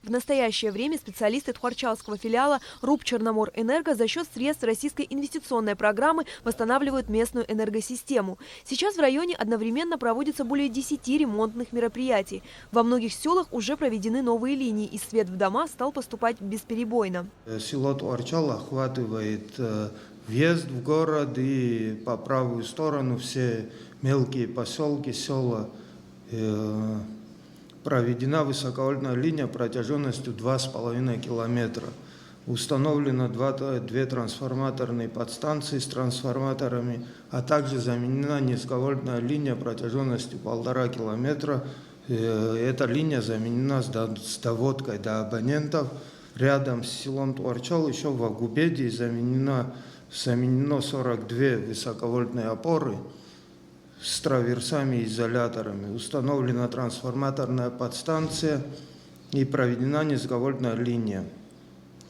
В настоящее время специалисты Тхуарчалского филиала РУП «Черноморэнерго» за счет средств Российской инвестиционной программы восстанавливают местную энергосистему. Сейчас в районе одновременно проводится более 10 ремонтных мероприятий. Во многих селах уже проведены новые линии, и свет в дома стал поступать бесперебойно. Село Тхуарчал охватывает въезд в город и по правую сторону все мелкие поселки, села. Проведена высоковольтная линия протяженностью 2,5 километра. Установлено две трансформаторные подстанции с трансформаторами, а также заменена низковольтная линия протяженностью 1,5 километра. Эта линия заменена с доводкой до абонентов. Рядом с селом Тхуарчал еще в Агубеде заменено 42 высоковольтные опоры с траверсами и изоляторами. Установлена трансформаторная подстанция и проведена низковольтная линия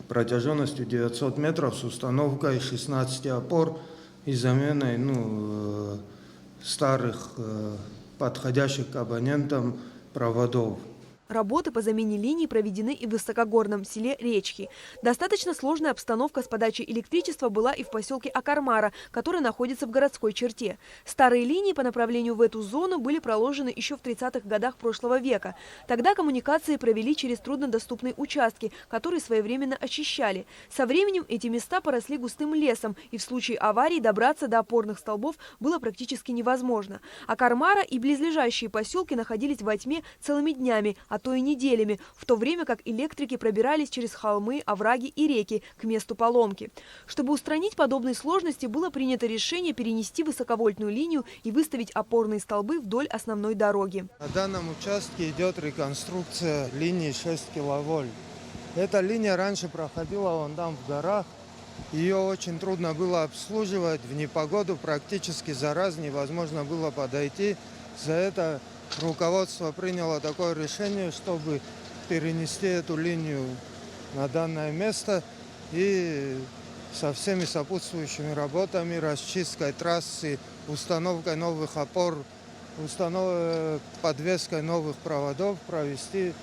протяженностью 900 метров с установкой 16 опор и заменой старых, подходящих к абонентам проводов. Работы по замене линий проведены и в высокогорном селе Речки. Достаточно сложная обстановка с подачей электричества была и в поселке Акармара, который находится в городской черте. Старые линии по направлению в эту зону были проложены еще в 30-х годах прошлого века. Тогда коммуникации провели через труднодоступные участки, которые своевременно очищали. Со временем эти места поросли густым лесом, и в случае аварии добраться до опорных столбов было практически невозможно. Акармара и близлежащие поселки находились во тьме целыми днями, а то и неделями, в то время как электрики пробирались через холмы, овраги и реки к месту поломки. Чтобы устранить подобные сложности, было принято решение перенести высоковольтную линию и выставить опорные столбы вдоль основной дороги. На данном участке идет реконструкция линии 6 киловольт. Эта линия раньше проходила вон там в горах. Ее очень трудно было обслуживать. В непогоду практически за раз невозможно было подойти. За это руководство приняло такое решение, чтобы перенести эту линию на данное место и со всеми сопутствующими работами, расчисткой трассы, установкой новых опор, подвеской новых проводов провести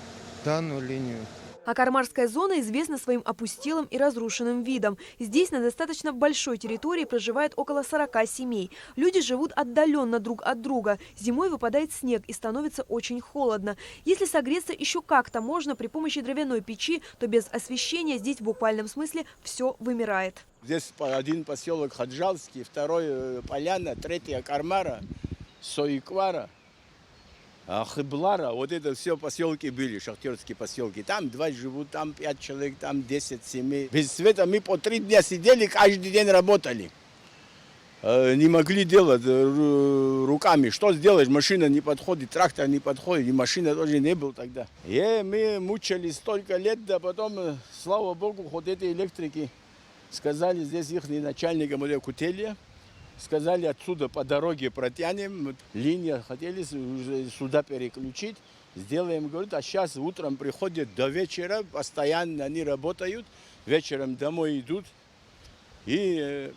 данную линию. Акармарская зона известна своим опустелым и разрушенным видом. Здесь на достаточно большой территории проживает около 40 семей. Люди живут отдаленно друг от друга. Зимой выпадает снег и становится очень холодно. Если согреться еще как-то можно при помощи дровяной печи, то без освещения здесь в буквальном смысле все вымирает. Здесь один поселок Хаджалский, второй Поляна, третий Акармара, Соиквара. Хыблара, вот это все поселки были, шахтерские поселки. Там 2 живут, там 5 человек, там 10 семей. Без света мы по 3 дня сидели, каждый день работали. Не могли делать руками. Что сделаешь? Машина не подходит, трактор не подходит, и машина тоже не было тогда. И мы мучились столько лет, да потом, слава богу, вот эти электрики сказали, здесь их начальникам Кутелья. Сказали, отсюда по дороге протянем, линия хотели сюда переключить, сделаем, говорит, а сейчас утром приходят до вечера, постоянно они работают, вечером домой идут, и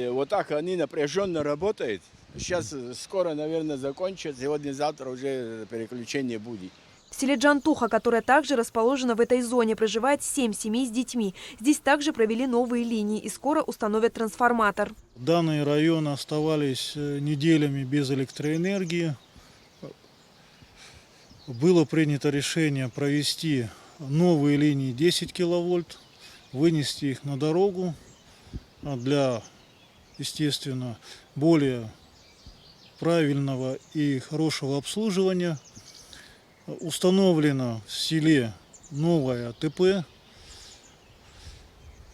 вот так они напряженно работают. Сейчас скоро, наверное, закончат, сегодня-завтра уже переключение будет. В селе Джантуха, которое также расположено в этой зоне, проживает 7 семей с детьми. Здесь также провели новые линии и скоро установят трансформатор. Данные районы оставались неделями без электроэнергии. Было принято решение провести новые линии 10 киловольт, вынести их на дорогу для, естественно, более правильного и хорошего обслуживания. Установлено в селе новая АТП,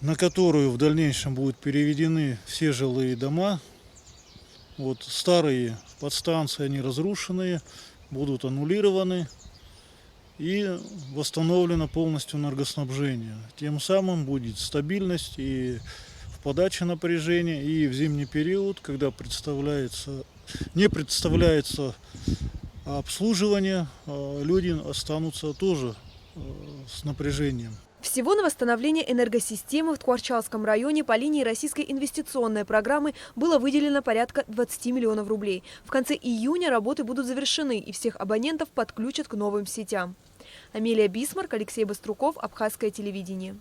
на которую в дальнейшем будут переведены все жилые дома. Вот старые подстанции, они разрушенные, будут аннулированы и восстановлено полностью энергоснабжение. Тем самым будет стабильность и в подаче напряжения, и в зимний период, когда не представляется обслуживание, люди останутся тоже с напряжением. Всего на восстановление энергосистемы в Тхуарчалском районе по линии Российской инвестиционной программы было выделено порядка 20 миллионов рублей. В конце июня работы будут завершены и всех абонентов подключат к новым сетям. Амелия Бисмарк, Алексей Баструков, Абхазское телевидение.